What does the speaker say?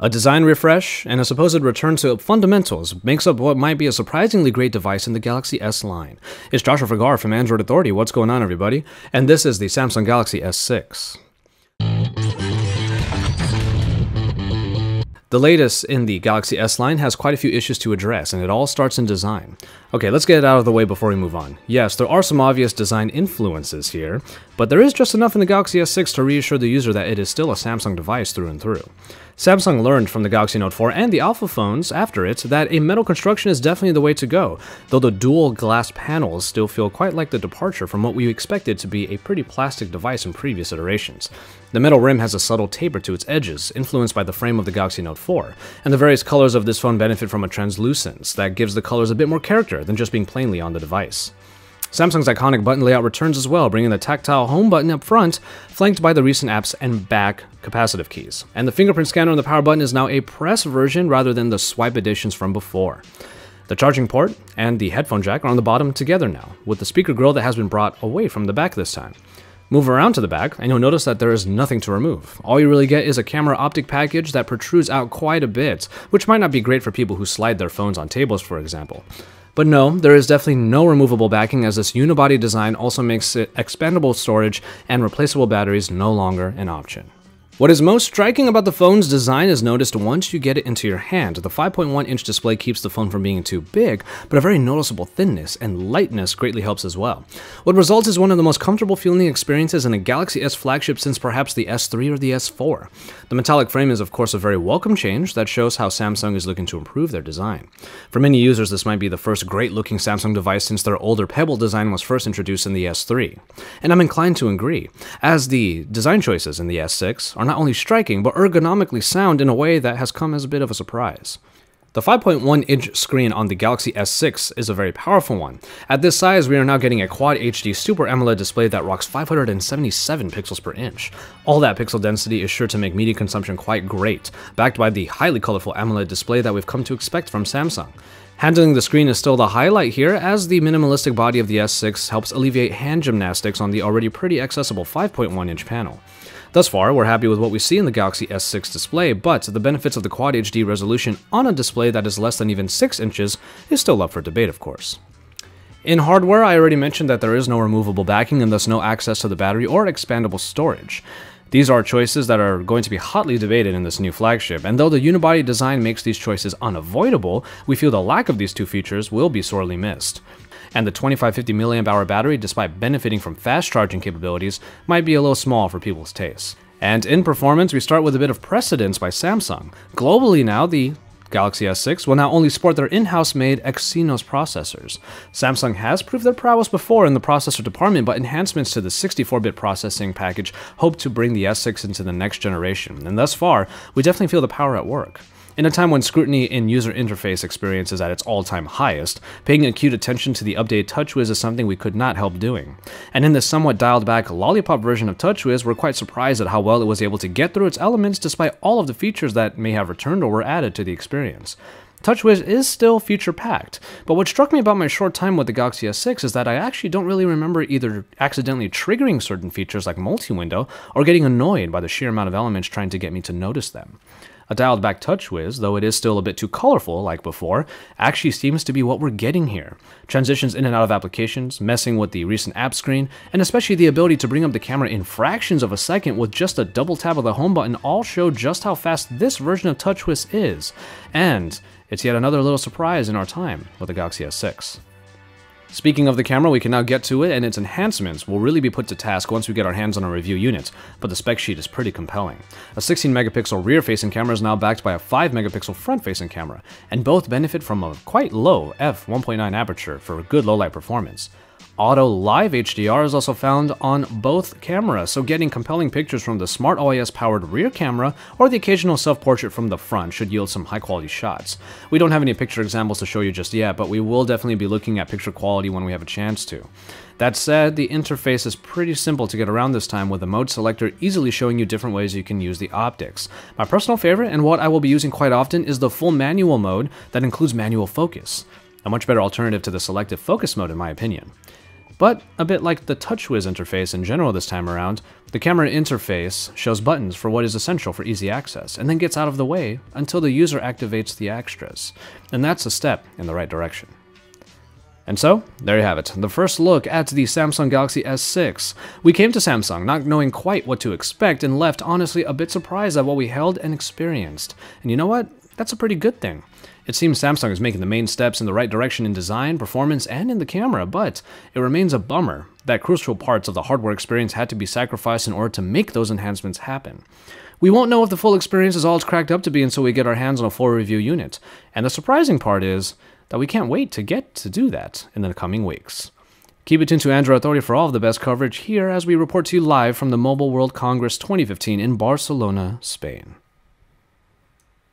A design refresh and a supposed return to fundamentals makes up what might be a surprisingly great device in the Galaxy S line. It's Joshua Vergara from Android Authority. What's going on, everybody? And this is the Samsung Galaxy S6. The latest in the Galaxy S line has quite a few issues to address, and it all starts in design. Okay, let's get it out of the way before we move on. Yes, there are some obvious design influences here, but there is just enough in the Galaxy S6 to reassure the user that it is still a Samsung device through and through. Samsung learned from the Galaxy Note 4 and the Alpha phones after it that a metal construction is definitely the way to go, though the dual glass panels still feel quite like the departure from what we expected to be a pretty plastic device in previous iterations. The metal rim has a subtle taper to its edges, influenced by the frame of the Galaxy Note 4, and the various colors of this phone benefit from a translucence that gives the colors a bit more character than just being plainly on the device. Samsung's iconic button layout returns as well, bringing the tactile home button up front, flanked by the recent apps and back capacitive keys. And the fingerprint scanner on the power button is now a press version rather than the swipe editions from before. The charging port and the headphone jack are on the bottom together now, with the speaker grill that has been brought away from the back this time. Move around to the back, and you'll notice that there is nothing to remove. All you really get is a camera optic package that protrudes out quite a bit, which might not be great for people who slide their phones on tables, for example. But no, there is definitely no removable backing, as this unibody design also makes it expandable storage and replaceable batteries no longer an option. What is most striking about the phone's design is noticed once you get it into your hand. The 5.1-inch display keeps the phone from being too big, but a very noticeable thinness and lightness greatly helps as well. What results is one of the most comfortable feeling experiences in a Galaxy S flagship since perhaps the S3 or the S4. The metallic frame is of course a very welcome change that shows how Samsung is looking to improve their design. For many users, this might be the first great-looking Samsung device since their older Pebble design was first introduced in the S3. And I'm inclined to agree, as the design choices in the S6 are not only striking, but ergonomically sound in a way that has come as a bit of a surprise. The 5.1-inch screen on the Galaxy S6 is a very powerful one. At this size, we are now getting a Quad HD Super AMOLED display that rocks 577 pixels per inch. All that pixel density is sure to make media consumption quite great, backed by the highly colorful AMOLED display that we've come to expect from Samsung. Handling the screen is still the highlight here, as the minimalistic body of the S6 helps alleviate hand gymnastics on the already pretty accessible 5.1-inch panel. Thus far, we're happy with what we see in the Galaxy S6 display, but the benefits of the Quad HD resolution on a display that is less than even 6 inches is still up for debate, of course. In hardware, I already mentioned that there is no removable backing and thus no access to the battery or expandable storage. These are choices that are going to be hotly debated in this new flagship, and though the unibody design makes these choices unavoidable, we feel the lack of these two features will be sorely missed. And the 2550 mAh battery, despite benefiting from fast charging capabilities, might be a little small for people's tastes. And in performance, we start with a bit of precedence by Samsung. Globally now, the Galaxy S6 will now only support their in-house made Exynos processors. Samsung has proved their prowess before in the processor department, but enhancements to the 64-bit processing package hope to bring the S6 into the next generation, and thus far, we definitely feel the power at work. In a time when scrutiny in user interface experience is at its all-time highest, paying acute attention to the updated TouchWiz is something we could not help doing. And in this somewhat dialed-back lollipop version of TouchWiz, we're quite surprised at how well it was able to get through its elements despite all of the features that may have returned or were added to the experience. TouchWiz is still feature-packed, but what struck me about my short time with the Galaxy S6 is that I actually don't really remember either accidentally triggering certain features like multi-window or getting annoyed by the sheer amount of elements trying to get me to notice them. A dialed-back TouchWiz, though it is still a bit too colorful like before, actually seems to be what we're getting here. Transitions in and out of applications, messing with the recent app screen, and especially the ability to bring up the camera in fractions of a second with just a double tap of the home button all show just how fast this version of TouchWiz is. And it's yet another little surprise in our time with the Galaxy S6. Speaking of the camera, we can now get to it, and its enhancements will really be put to task once we get our hands on a review unit, but the spec sheet is pretty compelling. A 16-megapixel rear-facing camera is now backed by a 5-megapixel front-facing camera, and both benefit from a quite low f1.9 aperture for good low-light performance. Auto Live HDR is also found on both cameras, so getting compelling pictures from the Smart OIS-powered rear camera or the occasional self-portrait from the front should yield some high-quality shots. We don't have any picture examples to show you just yet, but we will definitely be looking at picture quality when we have a chance to. That said, the interface is pretty simple to get around this time, with the mode selector easily showing you different ways you can use the optics. My personal favorite, and what I will be using quite often, is the full manual mode that includes manual focus. A much better alternative to the selective focus mode in my opinion. But a bit like the TouchWiz interface in general this time around, The camera interface shows buttons for what is essential for easy access, and then gets out of the way until the user activates the extras. And that's a step in the right direction. And so, there you have it, the first look at the Samsung Galaxy S6. We came to Samsung not knowing quite what to expect and left honestly a bit surprised at what we held and experienced. And you know what? That's a pretty good thing. It seems Samsung is making the main steps in the right direction in design, performance, and in the camera, but it remains a bummer that crucial parts of the hardware experience had to be sacrificed in order to make those enhancements happen. We won't know if the full experience is all it's cracked up to be until we get our hands on a full review unit. And the surprising part is that we can't wait to get to do that in the coming weeks. Keep it tuned to Android Authority for all of the best coverage here as we report to you live from the Mobile World Congress 2015 in Barcelona, Spain.